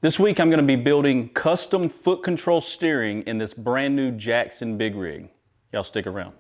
This week I'm going to be building custom foot control steering in this brand new Jackson big rig. Y'all stick around.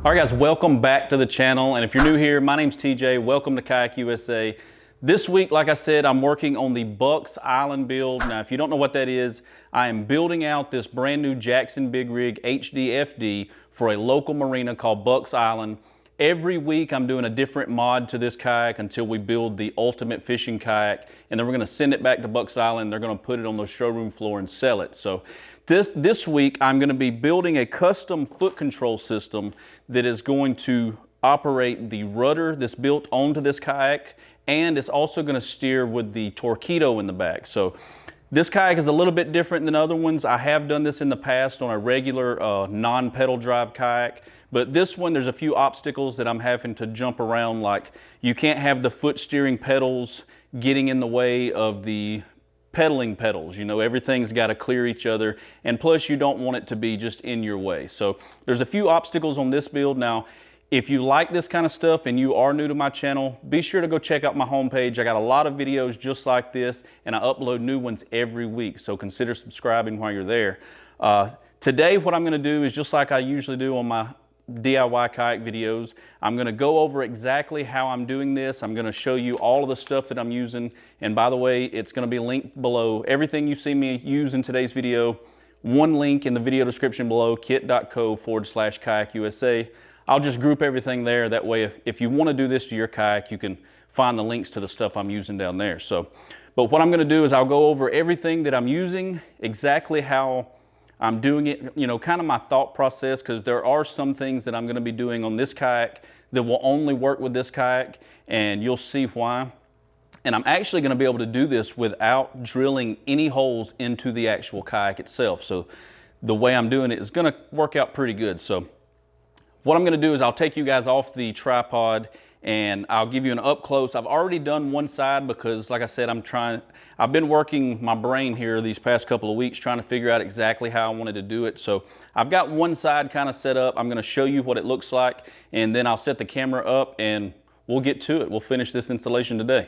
All right guys, welcome back to the channel. And if you're new here, my name's TJ. Welcome to Kayak USA. This week, like I said, I'm working on the Bucks Island build. Now, if you don't know what that is, I am building out this brand new Jackson big rig HDFD for a local marina called Bucks Island. Every week I'm doing a different mod to this kayak until we build the ultimate fishing kayak, and then we're gonna send it back to Bucks Island. They're gonna put it on the showroom floor and sell it. So this week I'm gonna be building a custom foot control system that is going to operate the rudder that's built onto this kayak, and it's also gonna steer with the Torqeedo in the back. So this kayak is a little bit different than other ones. I have done this in the past on a regular non-pedal drive kayak, but this one there's a few obstacles that I'm having to jump around. Like you can't have the foot steering pedals getting in the way of the pedaling pedals. You know, everything's got to clear each other, and plus you don't want it to be just in your way. So there's a few obstacles on this build. Now, if you like this kind of stuff and you are new to my channel, be sure to go check out my homepage. I got a lot of videos just like this, and I upload new ones every week, so consider subscribing while you're there. Today, what I'm gonna do is just like I usually do on my DIY kayak videos. I'm gonna go over exactly how I'm doing this. I'm gonna show you all of the stuff that I'm using, and by the way, it's gonna be linked below. Everything you see me use in today's video, one link in the video description below, kit.co/kayakusa. I'll just group everything there. That way, if you want to do this to your kayak, you can find the links to the stuff I'm using down there. So, but what I'm going to do is I'll go over everything that I'm using, exactly how I'm doing it, you know, kind of my thought process, because there are some things that I'm going to be doing on this kayak that will only work with this kayak, and you'll see why. And I'm actually going to be able to do this without drilling any holes into the actual kayak itself. So the way I'm doing it is going to work out pretty good. So what I'm going to do is I'll take you guys off the tripod and I'll give you an up close. I've already done one side because, like I said, I've been working my brain here these past couple of weeks trying to figure out exactly how I wanted to do it. So I've got one side kind of set up. I'm going to show you what it looks like, and then I'll set the camera up and we'll get to it. We'll finish this installation today.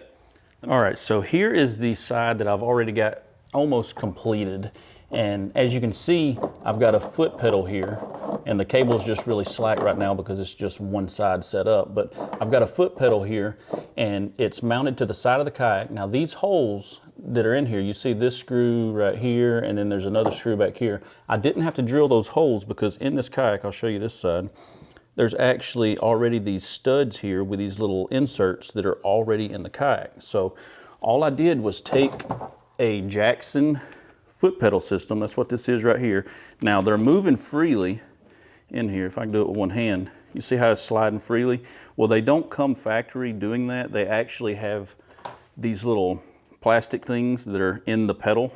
All right, so here is the side that I've already got almost completed. And as you can see, I've got a foot pedal here, and the cable is just really slack right now because it's just one side set up. But I've got a foot pedal here, and it's mounted to the side of the kayak. Now these holes that are in here, you see this screw right here, and then there's another screw back here. I didn't have to drill those holes because in this kayak, I'll show you this side, there's actually already these studs here with these little inserts that are already in the kayak. So all I did was take a Jackson foot pedal system. That's what this is right here. Now they're moving freely in here. If I can do it with one hand, you see how it's sliding freely? Well, they don't come factory doing that. They actually have these little plastic things that are in the pedal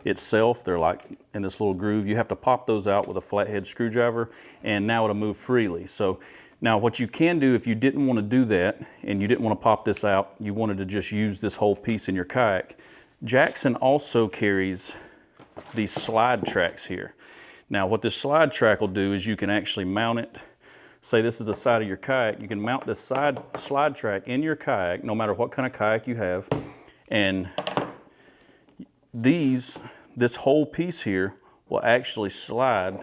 itself. They're like in this little groove. You have to pop those out with a flathead screwdriver, and now it'll move freely. So now what you can do if you didn't want to do that and you didn't want to pop this out, you wanted to just use this whole piece in your kayak, Jackson also carries these slide tracks here. Now what this slide track will do is you can actually mount it. Say this is the side of your kayak. You can mount this slide track in your kayak, no matter what kind of kayak you have. And this whole piece here will actually slide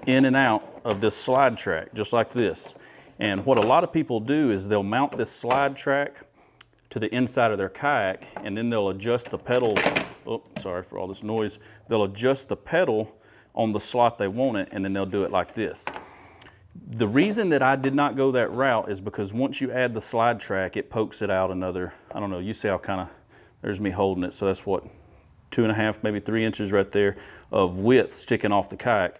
in and out of this slide track, just like this. And what a lot of people do is they'll mount this slide track to the inside of their kayak, and then they'll adjust the pedal. Oh, sorry for all this noise. They'll adjust the pedal on the slot they want it, and then they'll do it like this. The reason that I did not go that route is because once you add the slide track, it pokes it out another, I don't know, you see how kind of, there's me holding it, so that's what, 2.5, maybe 3 inches right there of width sticking off the kayak.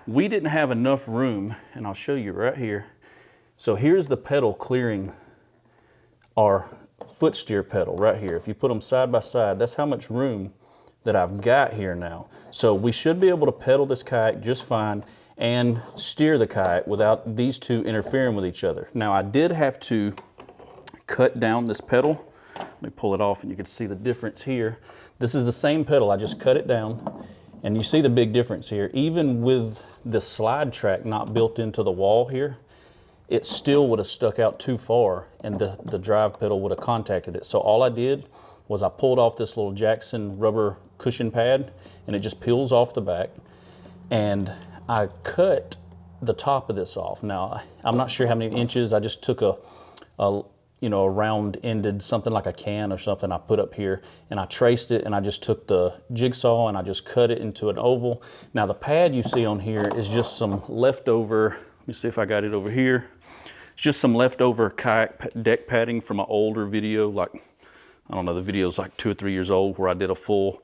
We didn't have enough room, and I'll show you right here. So here's the pedal clearing our foot steer pedal right here. If you put them side by side, that's how much room that I've got here now. So we should be able to pedal this kayak just fine and steer the kayak without these two interfering with each other. Now I did have to cut down this pedal. Let me pull it off and you can see the difference here. This is the same pedal, I just cut it down, And you see the big difference here. Even with the slide track not built into the wall here, it still would have stuck out too far and the drive pedal would have contacted it. So all I did was I pulled off this little Jackson rubber cushion pad and it just peels off the back, and I cut the top of this off. Now, I'm not sure how many inches. I just took a round ended, something like a can or something I put up here, and I traced it, and I just took the jigsaw and I just cut it into an oval. Now the pad you see on here is just some leftover, let me see if I got it over here. It's just some leftover kayak deck padding from an older video, like, I don't know, the video's like 2 or 3 years old, where I did a full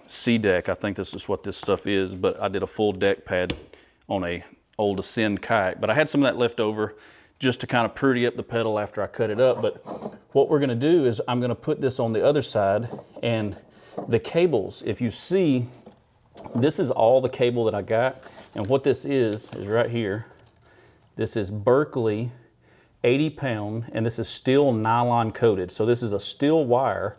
C deck. I think this is what this stuff is, but I did a full deck pad on a old Ascend kayak. But I had some of that left over just to kind of pretty up the pedal after I cut it up. But what we're gonna do is I'm gonna put this on the other side, and the cables, if you see, this is all the cable that I got. And what this is right here. This is Berkeley 80 pound, and this is steel nylon coated. So this is a steel wire,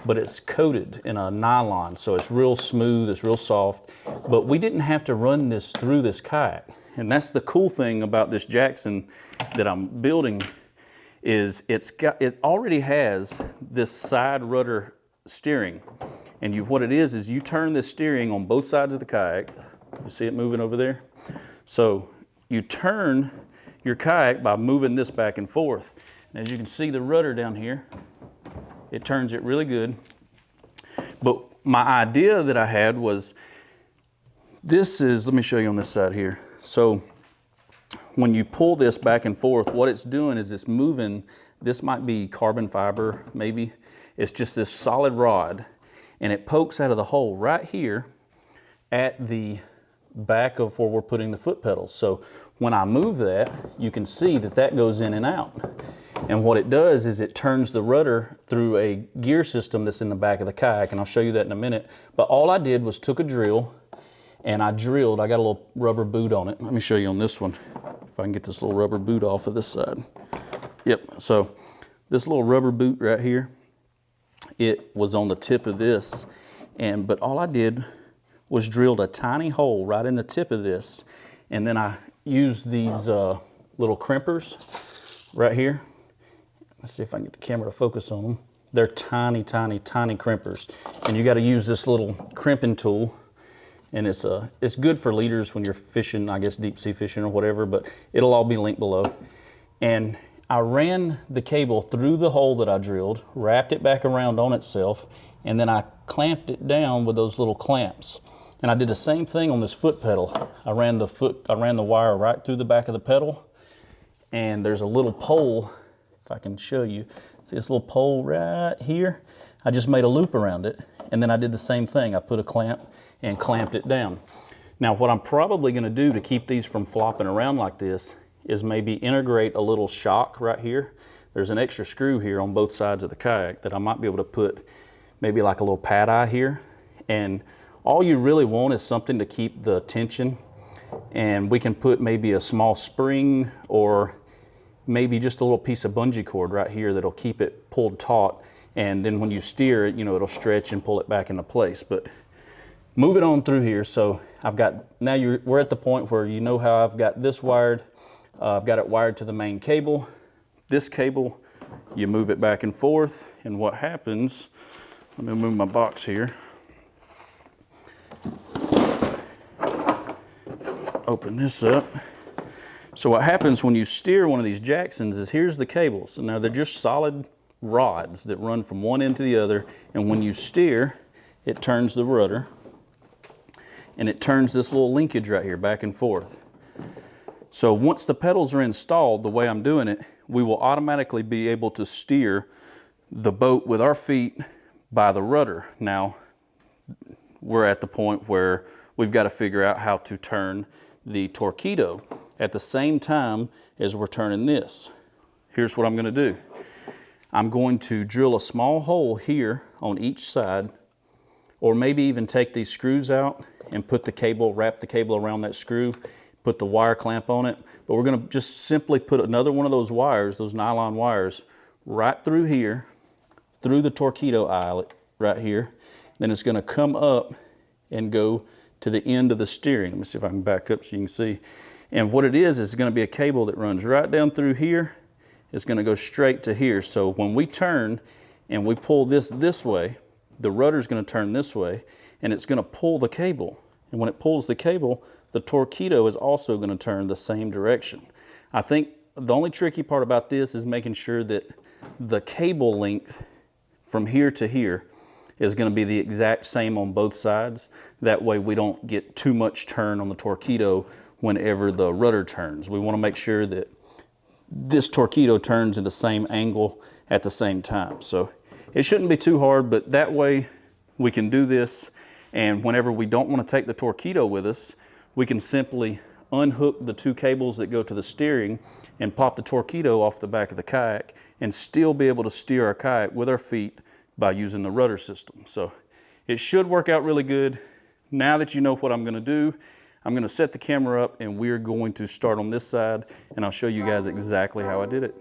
but it's coated in a nylon. So it's real smooth, it's real soft. But we didn't have to run this through this kayak. And that's the cool thing about this Jackson that I'm building, is it already has this side rudder steering. And what it is you turn this steering on both sides of the kayak. You see it moving over there? So you turn your kayak by moving this back and forth. And as you can see the rudder down here, it turns it really good. But my idea that I had was, this is, let me show you on this side here. So when you pull this back and forth, what it's doing is it's moving, this might be carbon fiber, maybe. It's just this solid rod, and it pokes out of the hole right here at the back of where we're putting the foot pedals. So when I move that, you can see that that goes in and out. And what it does is it turns the rudder through a gear system that's in the back of the kayak, and I'll show you that in a minute. But all I did was took a drill, and I drilled, I got a little rubber boot on it. Let me show you on this one, if I can get this little rubber boot off of this side. Yep, so this little rubber boot right here, it was on the tip of this, but all I did was drilled a tiny hole right in the tip of this, and then I used these little crimpers right here. Let's see if I can get the camera to focus on them. They're tiny, tiny, tiny crimpers, and you got to use this little crimping tool. And it's good for leaders when you're fishing, I guess deep sea fishing or whatever, but it'll all be linked below. And I ran the cable through the hole that I drilled, wrapped it back around on itself, and then I clamped it down with those little clamps. And I did the same thing on this foot pedal. I ran the wire right through the back of the pedal, and there's a little pole, if I can show you. See this little pole right here? I just made a loop around it, and then I did the same thing. I put a clamp and clamped it down. Now what I'm probably gonna do to keep these from flopping around like this is maybe integrate a little shock right here. There's an extra screw here on both sides of the kayak that I might be able to put maybe like a little pad eye here. And all you really want is something to keep the tension. And we can put maybe a small spring or maybe just a little piece of bungee cord right here that'll keep it pulled taut. And then when you steer it, it'll stretch and pull it back into place. But move it on through here. So I've got, we're at the point where you know how I've got this wired. I've got it wired to the main cable. This cable, you move it back and forth, and what happens, let me move my box here. Open this up. So what happens when you steer one of these Jacksons is, here's the cables. And now they're just solid rods that run from one end to the other, and when you steer, it turns the rudder, and it turns this little linkage right here back and forth. So once the pedals are installed, the way I'm doing it, we will automatically be able to steer the boat with our feet by the rudder. Now, we're at the point where we've got to figure out how to turn the Torqeedo at the same time as we're turning this. Here's what I'm going to do. I'm going to drill a small hole here on each side, or maybe even take these screws out and put the cable, wrap the cable around that screw, put the wire clamp on it. But we're going to just simply put another one of those wires, those nylon wires, right through here, through the Torqeedo eyelet right here. Then it's going to come up and go to the end of the steering. Let me see if I can back up so you can see. And what it is going to be a cable that runs right down through here. It's going to go straight to here. So when we turn and we pull this way, the rudder is going to turn this way, and it's going to pull the cable. And when it pulls the cable, the torpedo is also going to turn the same direction. I think the only tricky part about this is making sure that the cable length from here to here is going to be the exact same on both sides. That way we don't get too much turn on the torpedo whenever the rudder turns. We want to make sure that this torpedo turns in the same angle at the same time. So it shouldn't be too hard, but that way we can do this, and whenever we don't want to take the torpedo with us, we can simply unhook the two cables that go to the steering and pop the torpedo off the back of the kayak and still be able to steer our kayak with our feet by using the rudder system. So it should work out really good. Now that you know what I'm going to do, I'm going to set the camera up and we're going to start on this side, and I'll show you guys exactly how I did it.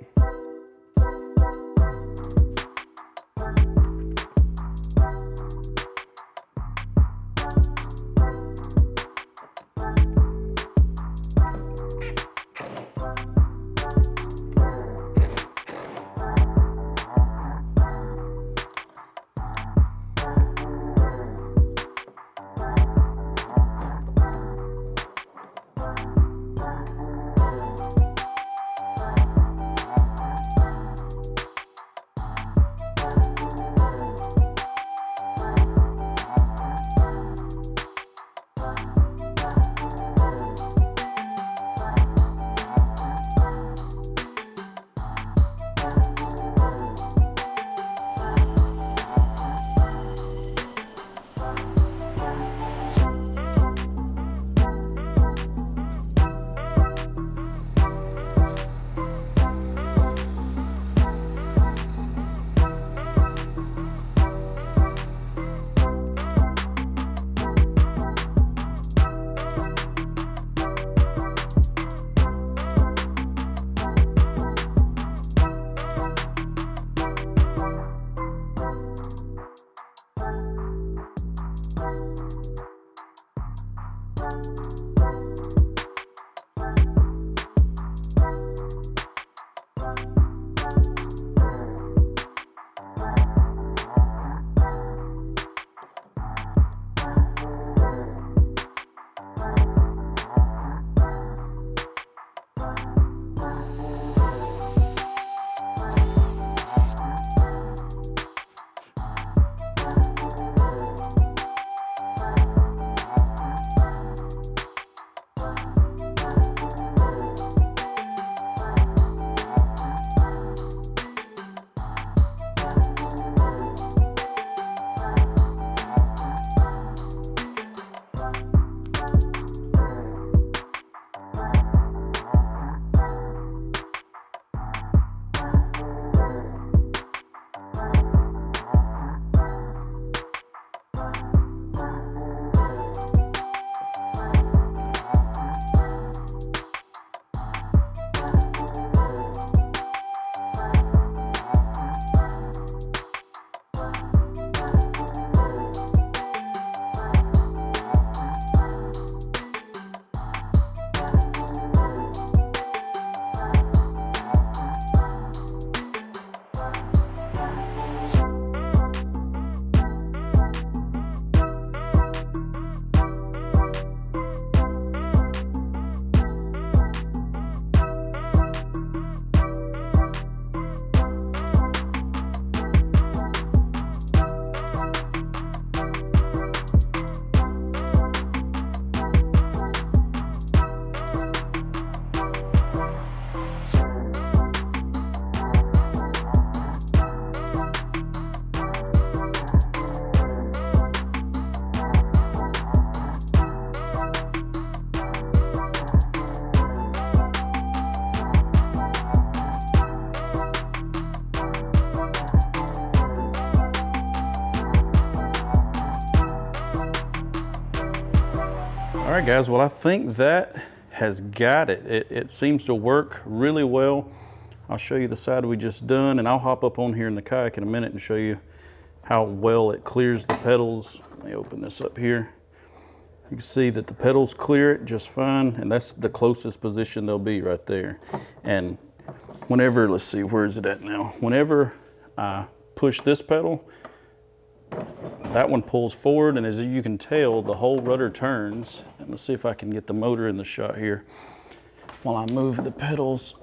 All right, guys, well, I think that has got it. It seems to work really well. I'll show you the side we just done, and I'll hop up on here in the kayak in a minute and show you how well it clears the pedals. Let me open this up here. You can see that the pedals clear it just fine, and that's the closest position they'll be right there. And whenever, let's see, where is it at now? Whenever I push this pedal, that one pulls forward, and as you can tell, the whole rudder turns. And let's see if I can get the motor in the shot here. While I move the pedals,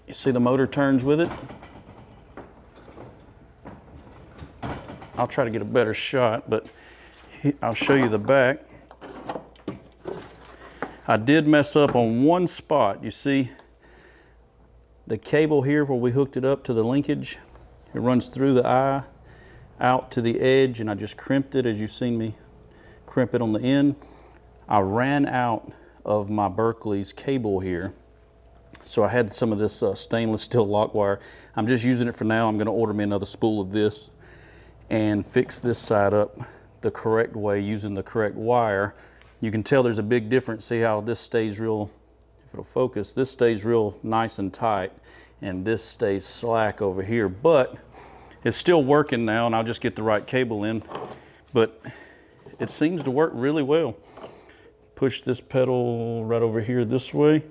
you see the motor turns with it? I'll try to get a better shot, but I'll show you the back. I did mess up on one spot. You see the cable here where we hooked it up to the linkage? It runs through the eye, out to the edge, and I just crimped it as you've seen me crimp it on the end. I ran out of my Berkeley's cable here. So I had some of this stainless steel lock wire. I'm just using it for now. I'm gonna order me another spool of this and fix this side up the correct way using the correct wire. You can tell there's a big difference. See how this stays real, if it'll focus, this stays real nice and tight, and this stays slack over here. But it's still working now, and I'll just get the right cable in. But it seems to work really well. Push this pedal right over here this way.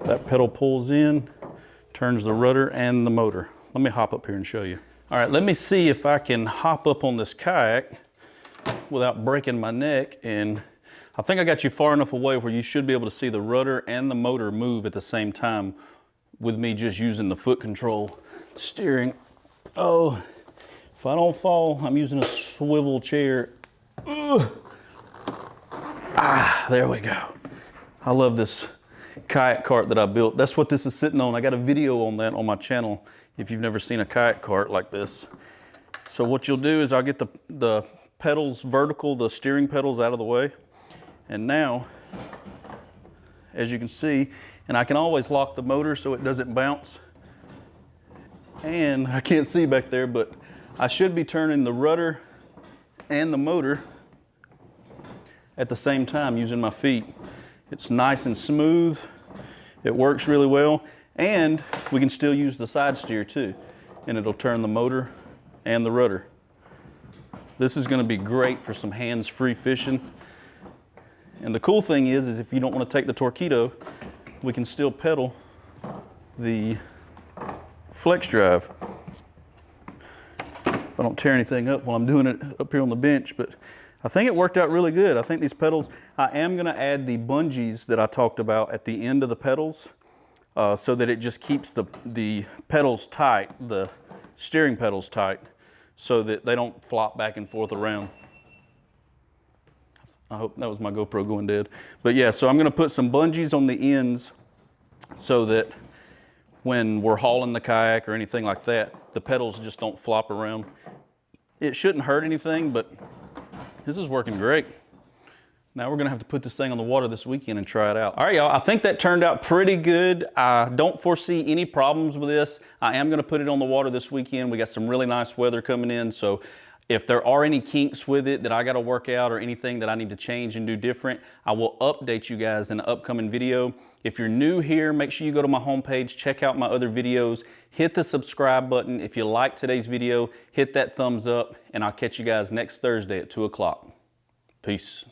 That pedal pulls in, turns the rudder and the motor. Let me hop up here and show you. All right, let me see if I can hop up on this kayak without breaking my neck. And I think I got you far enough away where you should be able to see the rudder and the motor move at the same time with me just using the foot control steering. Oh, if I don't fall, I'm using a swivel chair. Ugh. Ah, there we go. I love this kayak cart that I built. That's what this is sitting on. I got a video on that on my channel if you've never seen a kayak cart like this. So what you'll do is I'll get the pedals vertical, the steering pedals out of the way. And now, as you can see, and I can always lock the motor so it doesn't bounce. And I can't see back there, but I should be turning the rudder and the motor at the same time using my feet. It's nice and smooth. It works really well. And we can still use the side steer too. And it'll turn the motor and the rudder. This is gonna be great for some hands-free fishing. And the cool thing is if you don't want to take the Torqeedo, we can still pedal the flex drive. If I don't tear anything up while I'm doing it up here on the bench, but I think it worked out really good. I think these pedals, I am gonna add the bungees that I talked about at the end of the pedals so that it just keeps the pedals tight, the steering pedals tight, so that they don't flop back and forth around. I hope that was my GoPro going dead. But yeah, so I'm gonna put some bungees on the ends so that when we're hauling the kayak or anything like that, the pedals just don't flop around. It shouldn't hurt anything, but this is working great. Now we're gonna have to put this thing on the water this weekend and try it out. All right, y'all, I think that turned out pretty good. I don't foresee any problems with this. I am gonna put it on the water this weekend. We got some really nice weather coming in, so if there are any kinks with it that I gotta work out or anything that I need to change and do different, I will update you guys in an upcoming video. If you're new here, make sure you go to my homepage, check out my other videos, hit the subscribe button. If you like today's video, hit that thumbs up, and I'll catch you guys next Thursday at 2 o'clock. Peace.